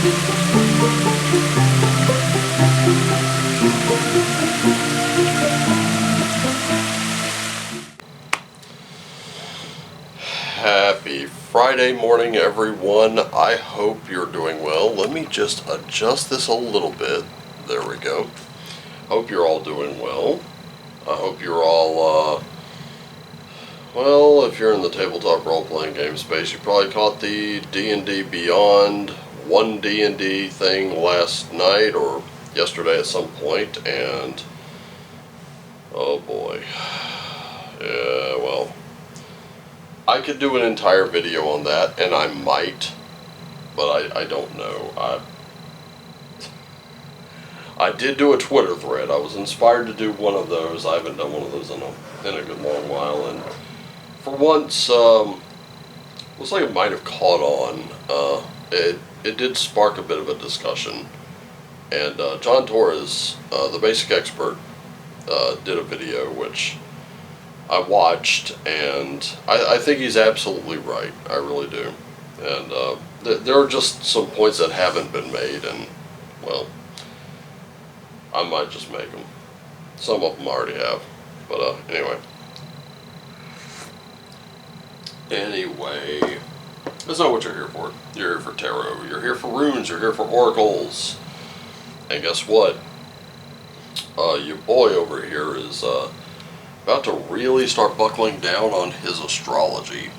Happy Friday morning, everyone. I hope you're doing well. Let me just adjust this a little bit. There we go. Hope you're all doing well. I hope you're all, well, if you're in the tabletop role-playing game space, you probably caught the D&D Beyond 1 D&D thing last night or yesterday at some point, and oh boy. Yeah, well, I could do an entire video on that, and I might, but I don't know. I did do a Twitter thread. I was inspired to do one of those. I haven't done one of those in a good long while, and for once, looks like it might have caught on. It did spark a bit of a discussion, and John Torres, the basic expert, did a video which I watched, and I think he's absolutely right. I really do. And there are just some points that haven't been made, and, well, I might just make them. Some of them I already have. But anyway. Anyway, that's not what you're here for. You're here for tarot. You're here for runes. You're here for oracles. And guess what? Your boy over here is about to really start buckling down on his astrology,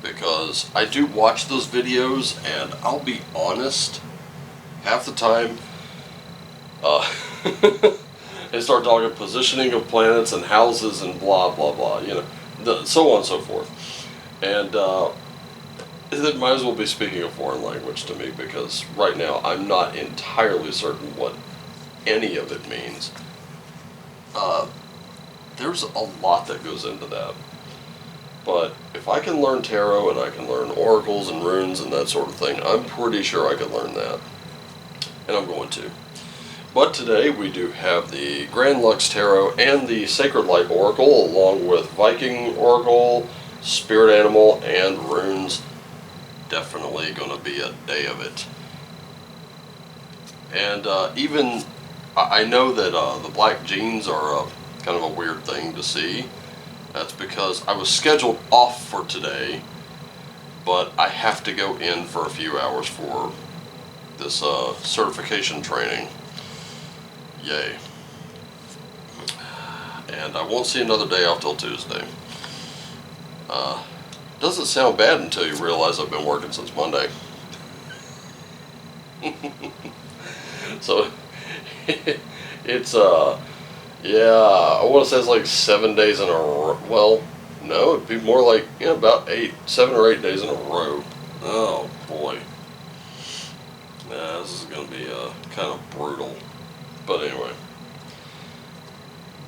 because I do watch those videos, and I'll be honest, half the time they start talking positioning of planets and houses and blah blah blah, you know, so on and so forth, and it might as well be speaking a foreign language to me, because right now I'm not entirely certain what any of it means. There's a lot that goes into that. But if I can learn tarot and I can learn oracles and runes and that sort of thing, I'm pretty sure I can learn that. And I'm going to. But today we do have the Grand Lux Tarot and the Sacred Light Oracle, along with Viking Oracle, Spirit Animal, and runes. Definitely going to be a day of it. And even, I know that the black jeans are kind of a weird thing to see. That's because I was scheduled off for today, but I have to go in for a few hours for this certification training. Yay. And I won't see another day off till Tuesday. Doesn't sound bad until you realize I've been working since Monday. So it's yeah, I want to say it's like 7 days in a row. Well, no, it'd be more like, yeah, about 7 or 8 days in a row. Oh boy. Nah, this is going to be kind of brutal. But anyway.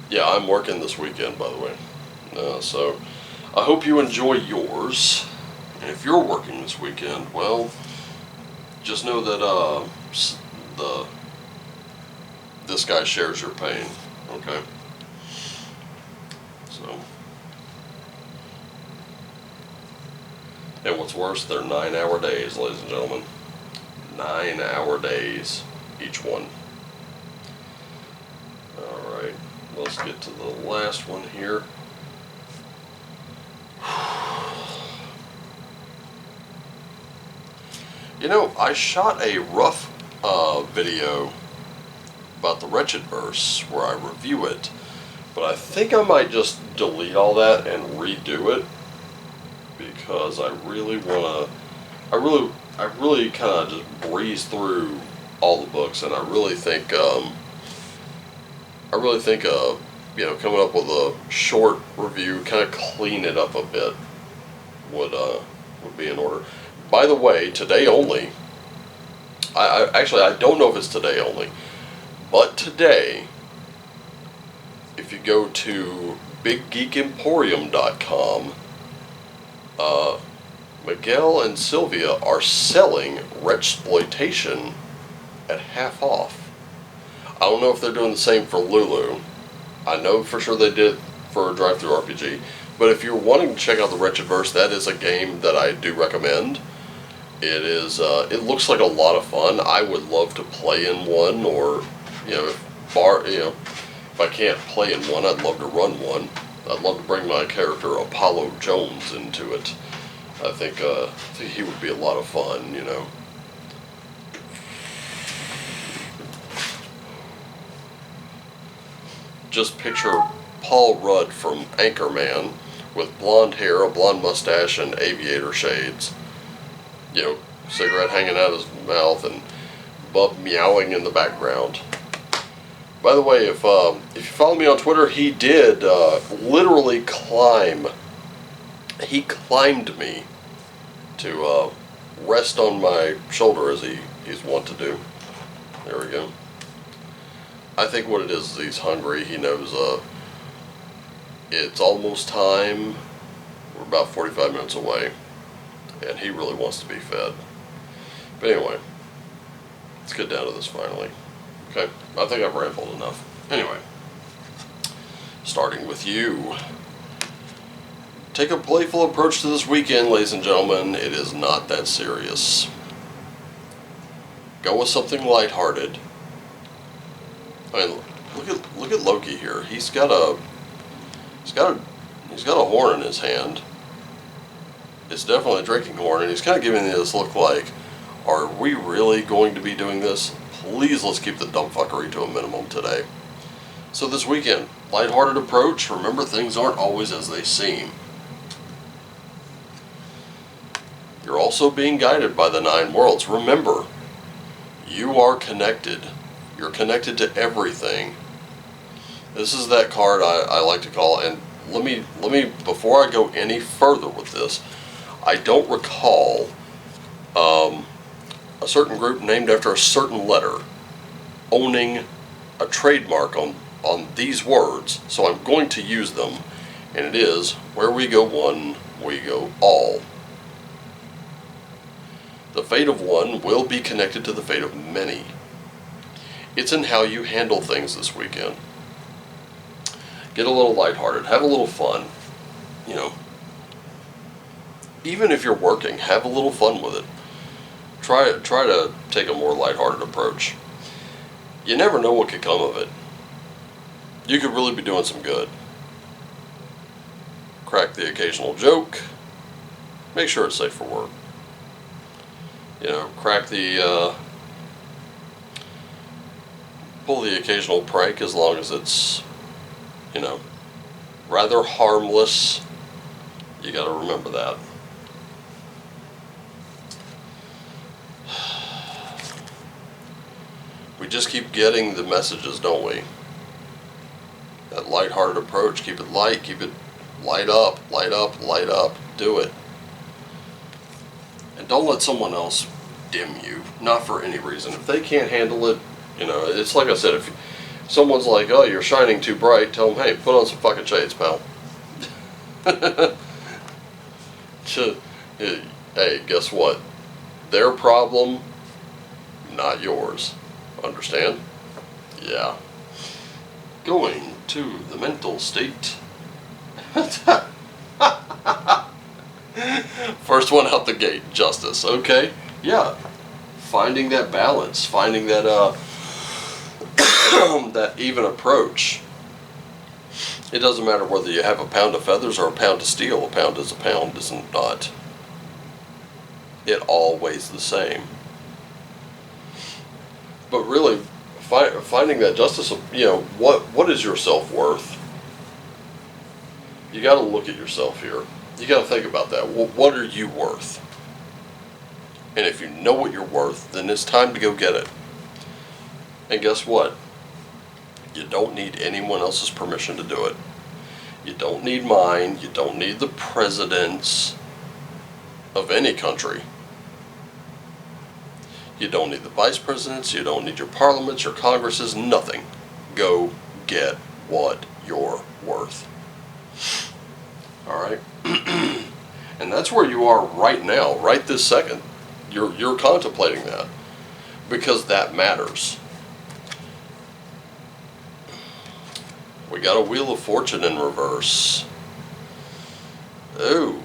Yeah, I'm working this weekend, by the way. So I hope you enjoy yours. And if you're working this weekend, well, just know that this guy shares your pain. Okay. So, and what's worse, they're 9-hour days, ladies and gentlemen. 9-hour days, each one. Alright, let's get to the last one here. You know, I shot a rough video about the Wretched verse where I review it, but I think I might just delete all that and redo it, because I really want to, I really kind of just breeze through all the books, and I really think you know, coming up with a short review, kind of clean it up a bit, would be in order. By the way, today only, I don't know if it's today only, but today, if you go to BigGeekEmporium.com, Miguel and Sylvia are selling Wretchploitation at half off. I don't know if they're doing the same for Lulu. I know for sure they did for Drive-Thru RPG. But if you're wanting to check out the Wretched Verse, that is a game that I do recommend. It is. It looks like a lot of fun. I would love to play in one, or if I can't play in one, I'd love to run one. I'd love to bring my character Apollo Jones into it. I think he would be a lot of fun. Just picture Paul Rudd from Anchorman with blonde hair, a blonde mustache, and aviator shades. Cigarette hanging out his mouth, and Bub meowing in the background. By the way, if you follow me on Twitter, he did literally climb. He climbed me to rest on my shoulder as he's wont to do. There we go. I think what it is he's hungry. He knows it's almost time. We're about 45 minutes away, and he really wants to be fed. But anyway, let's get down to this finally. Okay, I think I've rambled enough. Anyway, starting with you. Take a playful approach to this weekend, ladies and gentlemen. It is not that serious. Go with something lighthearted. I mean, look at Loki here. He's got a horn in his hand. It's definitely a drinking horn, and he's kind of giving me this look like, are we really going to be doing this? Please, let's keep the dumb fuckery to a minimum today. So this weekend, lighthearted approach. Remember, things aren't always as they seem. You're also being guided by the 9 worlds. Remember, you are connected. You're connected to everything. This is that card I like to call, and let me, before I go any further with this, I don't recall a certain group named after a certain letter owning a trademark on these words, so I'm going to use them, and it is, where we go one, we go all. The fate of one will be connected to the fate of many. It's in how you handle things this weekend. Get a little lighthearted, have a little fun, Even if you're working, have a little fun with it. Try to take a more lighthearted approach. You never know what could come of it. You could really be doing some good. Crack the occasional joke. Make sure it's safe for work. Crack the, pull the occasional prank as long as it's, rather harmless. You gotta remember that. We just keep getting the messages, don't we? That lighthearted approach, keep it light, keep it light up, light up, light up, do it. And don't let someone else dim you, not for any reason. If they can't handle it, it's like I said, if someone's like, oh, you're shining too bright, tell them, hey, put on some fucking shades, pal. Hey, guess what? Their problem, not yours. Understand? Yeah. Going to the mental state. First one out the gate, justice. Okay, yeah. Finding that balance, finding that that even approach. It doesn't matter whether you have a pound of feathers or a pound of steel. A pound is a pound, isn't not. It all weighs the same. But really, finding that justice, what is your self-worth? You got to look at yourself here. You got to think about that. What are you worth? And if you know what you're worth, then it's time to go get it. And guess what? You don't need anyone else's permission to do it. You don't need mine. You don't need the presidents of any country. You don't need the vice presidents. You don't need your parliaments, your congresses, nothing. Go get what you're worth. All right? And that's where you are right now, right this second. You're contemplating that because that matters. We got a Wheel of Fortune in reverse. Ooh.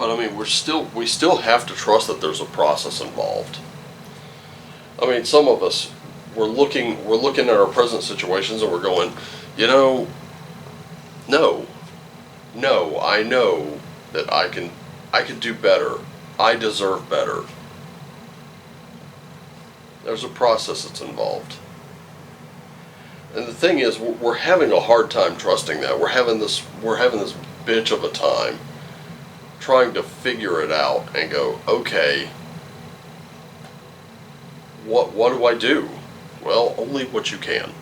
But I mean, we still have to trust that there's a process involved. I mean, some of us, we're looking at our present situations and we're going, no, I know that I can do better. I deserve better. There's a process that's involved. And the thing is, we're having a hard time trusting that. We're having this bitch of a time trying to figure it out and go, okay, what do I do? Well, only what you can.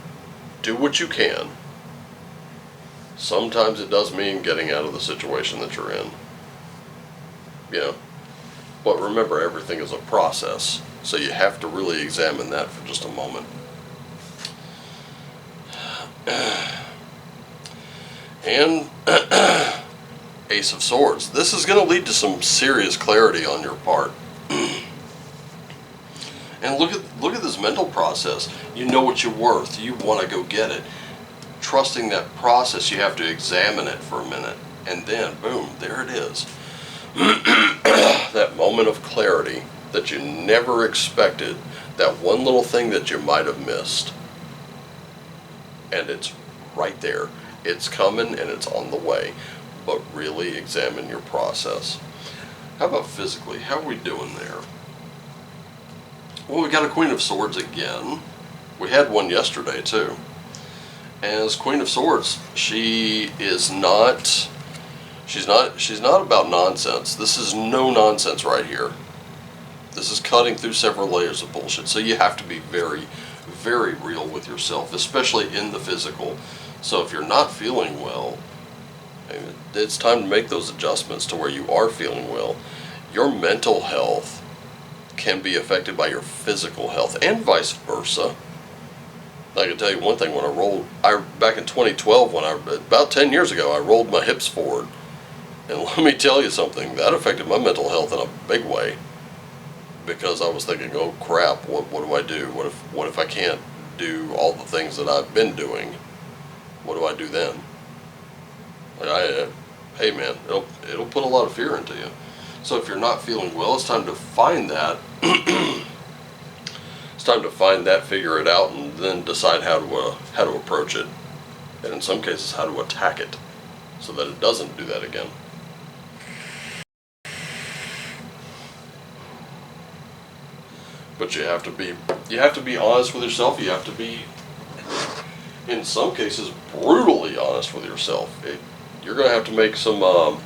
Do what you can. Sometimes it does mean getting out of the situation that you're in. But remember, everything is a process. So you have to really examine that for just a moment. And Ace of Swords. This is going to lead to some serious clarity on your part. And look at this mental process. You know what you're worth. You want to go get it. Trusting that process, you have to examine it for a minute. And then, boom, there it is. That moment of clarity that you never expected. That one little thing that you might have missed. And it's right there. It's coming and it's on the way. But really examine your process. How about physically? How are we doing there? Well, we got a Queen of Swords again. We had one yesterday too. As Queen of Swords, she's not about nonsense. This is no nonsense right here. This is cutting through several layers of bullshit. So you have to be very, very real with yourself, especially in the physical. So if you're not feeling well, it's time to make those adjustments to where you are feeling well. Your mental health can be affected by your physical health, and vice versa. I can tell you one thing: when back in 2012, about 10 years ago, I rolled my hips forward, and let me tell you something, that affected my mental health in a big way, because I was thinking, oh crap, what do I do? What if I can't do all the things that I've been doing? What do I do then? Hey man, it'll put a lot of fear into you. So if you're not feeling well, it's time to find that. It's time to find that, figure it out, and then decide how to approach it, and in some cases how to attack it, so that it doesn't do that again. But you have to be honest with yourself. You have to be, in some cases, brutally honest with yourself. You're going to have to make some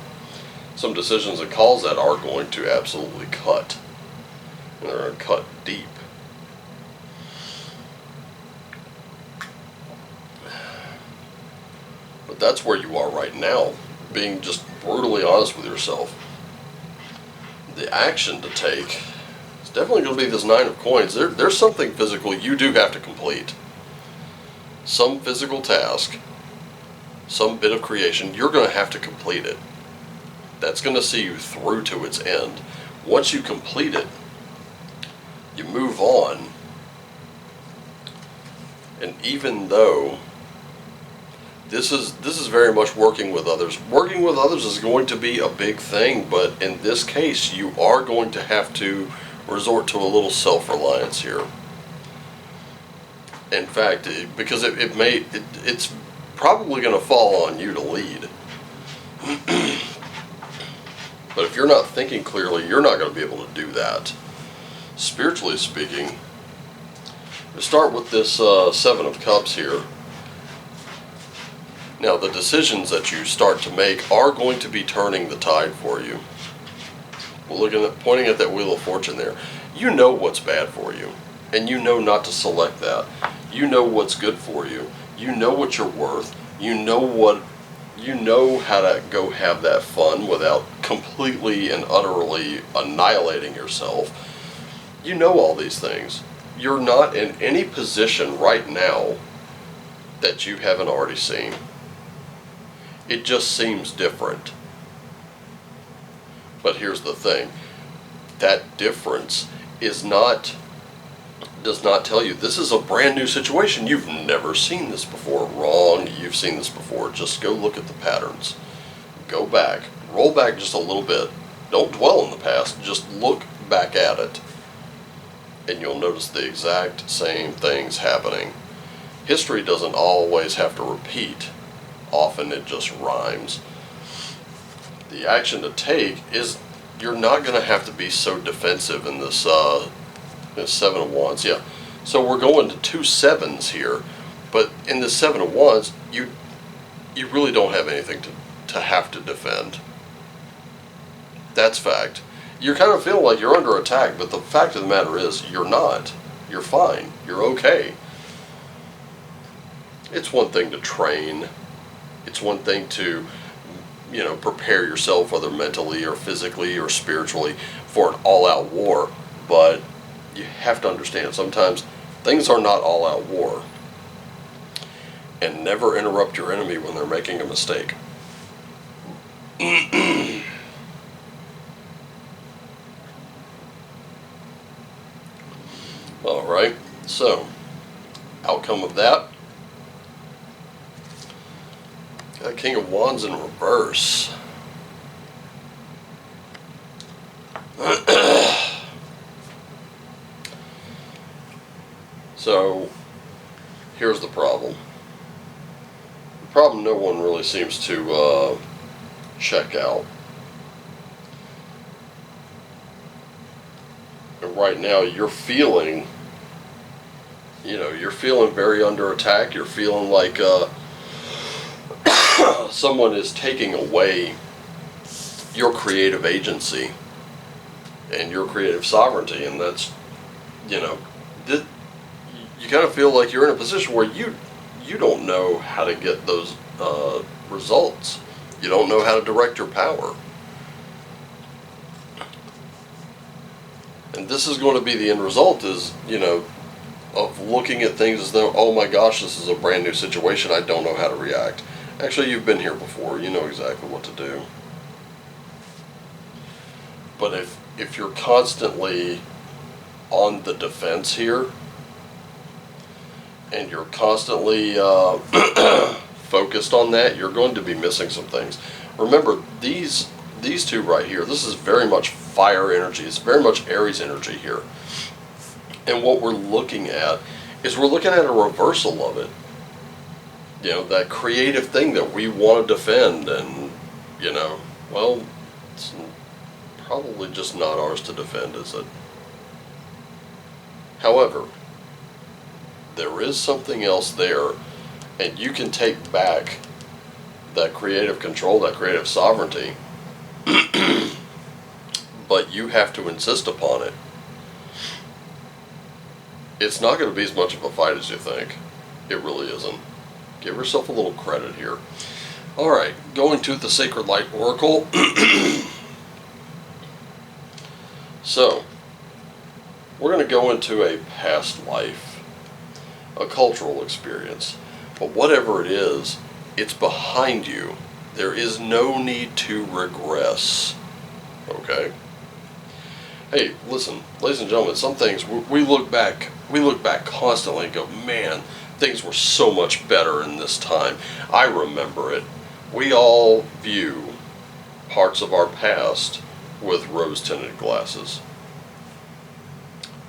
decisions and calls that are going to absolutely cut. And they're going to cut deep. But that's where you are right now, being just brutally honest with yourself. The action to take is definitely going to be this Nine of Coins. There's something physical you do have to complete. Some physical task, some bit of creation, you're going to have to complete it. That's going to see you through to its end. Once you complete it, you move on. And even though this is very much working with others is going to be a big thing, but in this case, you are going to have to resort to a little self-reliance here. In fact, because it's probably going to fall on you to lead. But if you're not thinking clearly, you're not going to be able to do that. Spiritually speaking, we start with this Seven of Cups here. Now, the decisions that you start to make are going to be turning the tide for you. Well, pointing at that Wheel of Fortune there, you know what's bad for you, and you know not to select that. You know what's good for you. You know what you're worth. You know how to go have that fun without completely and utterly annihilating yourself. You know all these things. You're not in any position right now that you haven't already seen. It just seems different. But here's the thing. That difference does not tell you this is a brand new situation. You've never seen this before. Wrong. You've seen this before. Just go look at the patterns. Go back. Roll back just a little bit Don't dwell in the past, just look back at it. And you'll notice the exact same things happening. History doesn't always have to repeat. Often it just rhymes. The action to take is, you're not going to have to be so defensive in this, this Seven of Wands. Yeah. So we're going to 2 sevens here. But in the Seven of Wands, you really don't have anything to have to defend. That's fact. You're kind of feeling like you're under attack, but the fact of the matter is, you're not. You're fine. You're okay. It's one thing to train. It's one thing to, prepare yourself, whether mentally or physically or spiritually, for an all-out war. But you have to understand, sometimes things are not all-out war. And never interrupt your enemy when they're making a mistake. Alright, so, outcome of that. Got King of Wands in reverse. So, here's the problem. The problem no one really seems to check out. And right now you're feeling, you're feeling very under attack. You're feeling like someone is taking away your creative agency and your creative sovereignty, and that's, you kind of feel like you're in a position where you don't know how to get those results. You don't know how to direct your power. And this is going to be the end result, is, of looking at things as though, oh my gosh, this is a brand new situation, I don't know how to react. Actually, you've been here before, you know exactly what to do. But if you're constantly on the defense here, and you're constantly focused on that, you're going to be missing some things. Remember, these two right here, this is very much fire energy. It's very much Aries energy here. And what we're looking at is, we're looking at a reversal of it. That creative thing that we want to defend, and, well, it's probably just not ours to defend, is it? However, there is something else there, and you can take back that creative control, that creative sovereignty, but you have to insist upon it. It's not going to be as much of a fight as you think. It really isn't. Give yourself a little credit here. Alright, going to the Sacred Light Oracle. So, we're going to go into a past life, a cultural experience. But whatever it is, it's behind you. There is no need to regress. Okay? Hey, listen, ladies and gentlemen, some things we look back constantly and go, man, things were so much better in this time. I remember it. We all view parts of our past with rose-tinted glasses.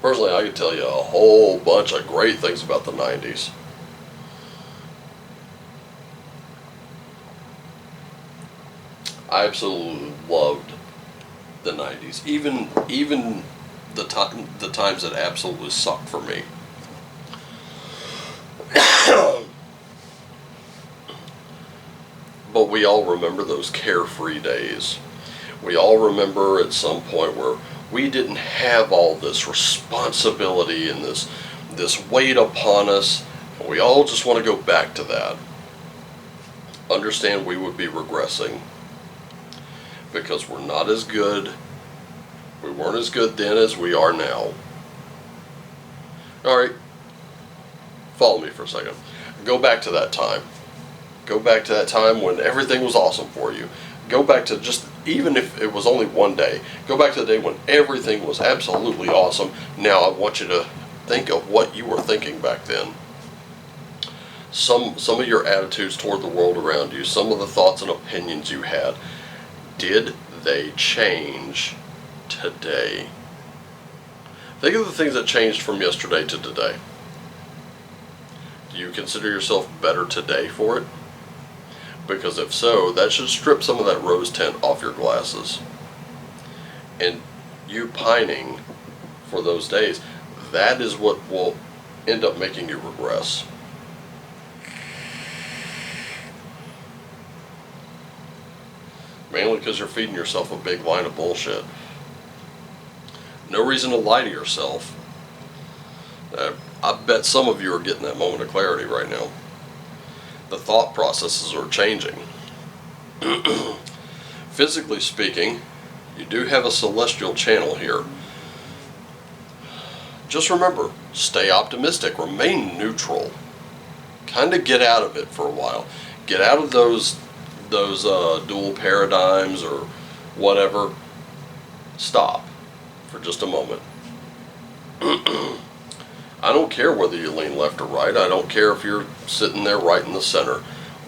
Personally, I could tell you a whole bunch of great things about the 90s. I absolutely loved the 90s. Even the times that absolutely sucked for me. But we all remember those carefree days. We all remember at some point where we didn't have all this responsibility and this weight upon us. And we all just want to go back to that. Understand, we would be regressing, because we're not as good. We weren't as good then as we are now. Alright, follow me for a second. Go back to that time. Go back to that time when everything was awesome for you. Go back to just, even if it was only one day, go back to the day when everything was absolutely awesome. Now I want you to think of what you were thinking back then. Some of your attitudes toward the world around you, some of the thoughts and opinions you had, did they change today? Think of the things that changed from yesterday to today. Do you consider yourself better today for it? Because if so, that should strip some of that rose tint off your glasses. And you pining for those days, that is what will end up making you regress. Mainly because you're feeding yourself a big line of bullshit. No reason to lie to yourself. I bet some of you are getting that moment of clarity right now. The thought processes are changing. Physically speaking, you do have a celestial channel here. Just remember, stay optimistic, remain neutral. Kind of get out of it for a while. Get out of those dual paradigms or whatever. Stop for just a moment. I don't care whether you lean left or right. I don't care if you're sitting there right in the center.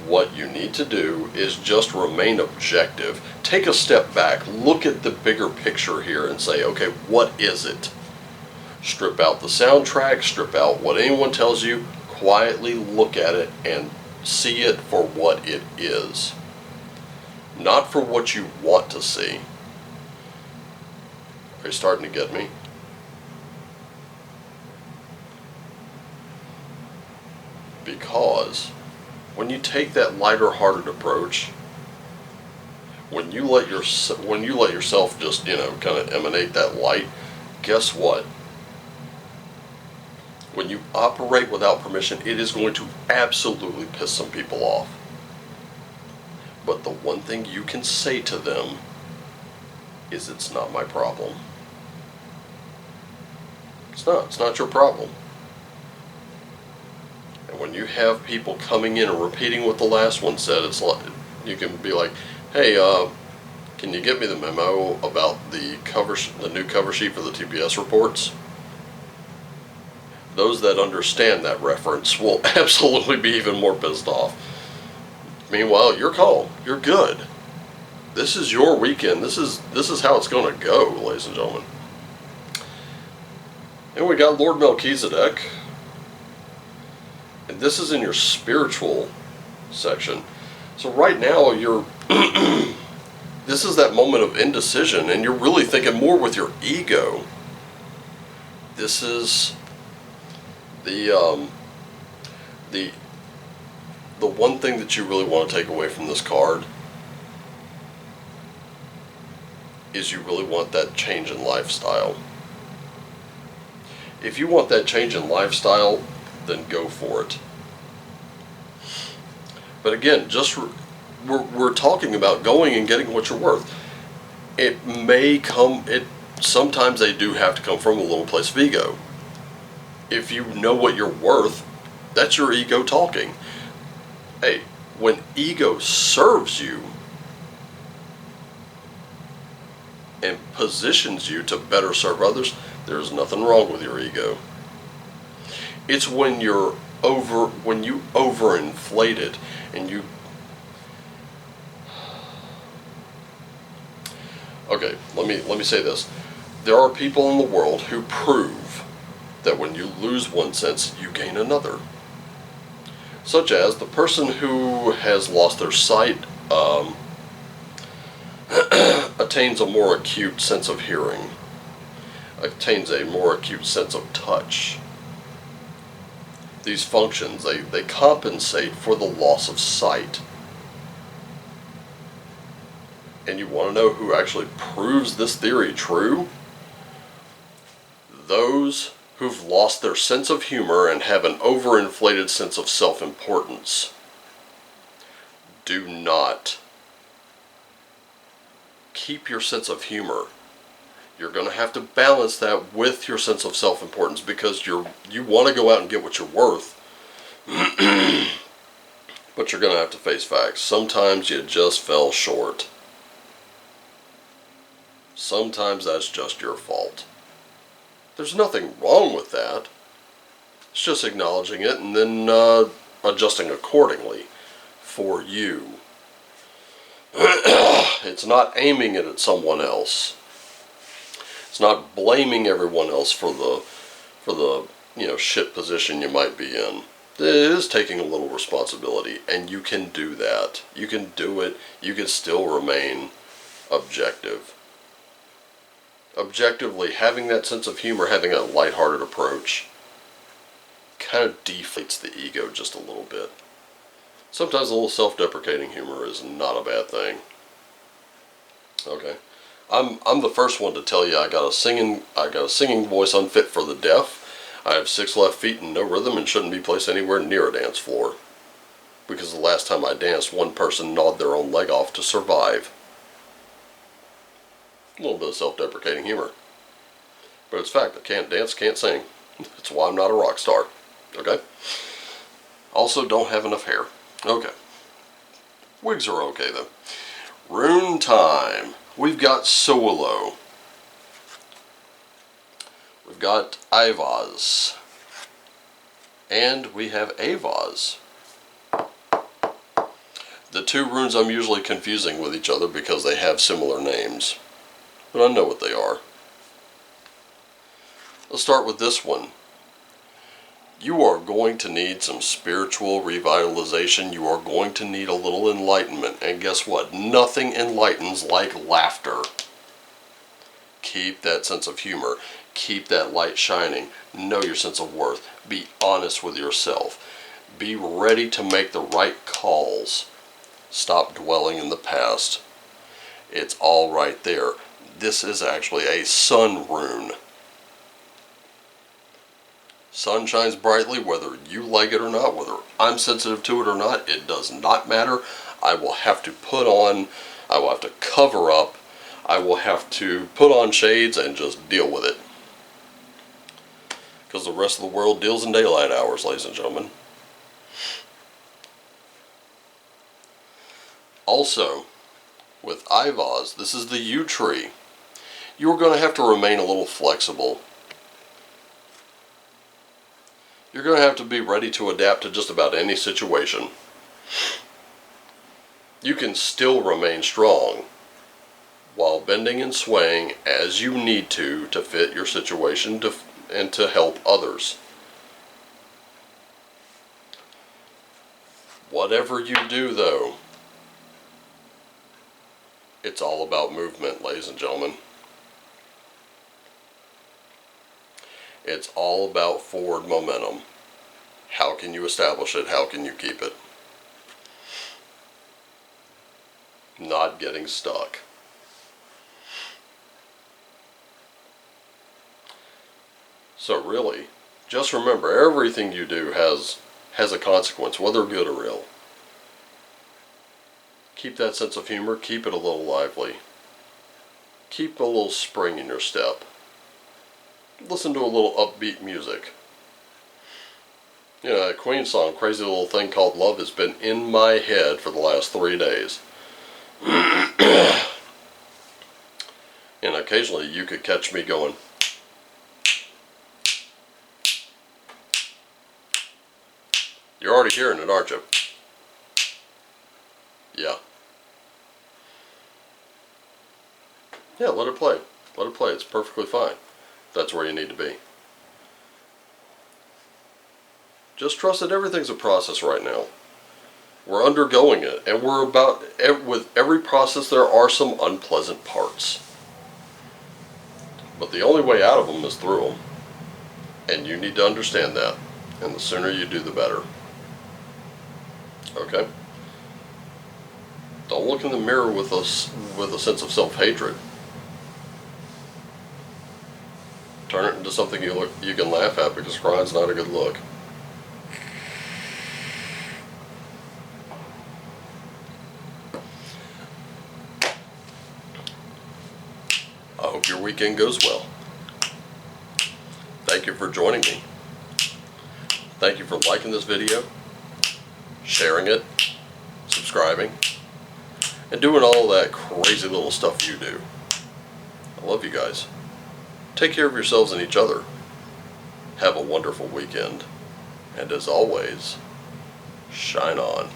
What you need to do is just remain objective. Take a step back. Look at the bigger picture here and say, okay, what is it? Strip out the soundtrack. Strip out what anyone tells you. Quietly look at it and see it for what it is. Not for what you want to see. Are you starting to get me? Because when you take that lighter-hearted approach, when you let yourself just, kind of emanate that light, guess what? When you operate without permission, it is going to absolutely piss some people off. But the one thing you can say to them is, it's not my problem. It's not your problem. And when you have people coming in and repeating what the last one said, it's like, you can be like, hey, can you get me the memo about the new cover sheet for the TPS reports? Those that understand that reference will absolutely be even more pissed off. Meanwhile, you're calm. You're good. This is your weekend. This is how it's going to go, ladies and gentlemen. And we got Lord Melchizedek. And this is in your spiritual section. So right now, this is that moment of indecision, and you're really thinking more with your ego. This is the one thing that you really want to take away from this card is you really want that change in lifestyle. If you want that change in lifestyle, then go for it. But again, we're talking about going and getting what you're worth. Sometimes they do have to come from a little place of ego. If you know what you're worth, that's your ego talking. Hey, when ego serves you and positions you to better serve others, there's nothing wrong with your ego. It's when you overinflate it and you... Okay, let me say this. There are people in the world who prove that when you lose one sense, you gain another. Such as the person who has lost their sight attains a more acute sense of hearing, attains a more acute sense of touch. These functions, they compensate for the loss of sight. And you want to know who actually proves this theory true? Those who've lost their sense of humor and have an overinflated sense of self-importance. Do not keep your sense of humor. You're going to have to balance that with your sense of self-importance, because you want to go out and get what you're worth. But you're going to have to face facts. Sometimes you just fell short. Sometimes that's just your fault. There's nothing wrong with that. It's just acknowledging it and then adjusting accordingly for you. It's not aiming it at someone else. It's not blaming everyone else for the shit position you might be in. It is taking a little responsibility, and you can do that. You can do it. You can still remain objective. Objectively, having that sense of humor, having a lighthearted approach, kind of deflates the ego just a little bit. Sometimes a little self-deprecating humor is not a bad thing. Okay, I'm the first one to tell you I got a singing voice unfit for the deaf. I have 6 left feet and no rhythm and shouldn't be placed anywhere near a dance floor. Because the last time I danced, one person gnawed their own leg off to survive. A little bit of self-deprecating humor. But it's fact. I can't dance, can't sing. That's why I'm not a rock star. Okay? Also, don't have enough hair. Okay. Wigs are okay, though. Rune time. We've got Solo. We've got Ivaz. And we have Avaz. The 2 runes I'm usually confusing with each other because they have similar names. But I know what they are. Let's start with this one. You are going to need some spiritual revitalization. You are going to need a little enlightenment. And guess what? Nothing enlightens like laughter. Keep that sense of humor. Keep that light shining. Know your sense of worth. Be honest with yourself. Be ready to make the right calls. Stop dwelling in the past. It's all right there. This is actually a sun rune. Sun shines brightly whether you like it or not, whether I'm sensitive to it or not. It does not matter. I will have to cover up. I will have to put on shades and just deal with it. Because the rest of the world deals in daylight hours, ladies and gentlemen. Also, with Ivaz, this is the yew tree. You're going to have to remain a little flexible. You're going to have to be ready to adapt to just about any situation. You can still remain strong while bending and swaying as you need to fit your situation and to help others. Whatever you do, though, it's all about movement, ladies and gentlemen. It's all about forward momentum. How can you establish it? How can you keep it? Not getting stuck. So really, just remember, everything you do has a consequence, whether good or ill. Keep that sense of humor. Keep it a little lively. Keep a little spring in your step. Listen to a little upbeat music. You know, that Queen song, Crazy Little Thing Called Love, has been in my head for the last 3 days. And occasionally you could catch me going, you're already hearing it, aren't you? Yeah. Yeah, let it play. Let it play. It's perfectly fine. That's where you need to be. Just trust that everything's a process right now. We're undergoing it, and with every process there are some unpleasant parts. But the only way out of them is through them. And you need to understand that. And the sooner you do, the better. Okay? Don't look in the mirror with a sense of self-hatred. Turn it into something you can laugh at, because crying's not a good look. I hope your weekend goes well. Thank you for joining me. Thank you for liking this video, sharing it, subscribing, and doing all that crazy little stuff you do. I love you guys. Take care of yourselves and each other. Have a wonderful weekend. And as always, shine on.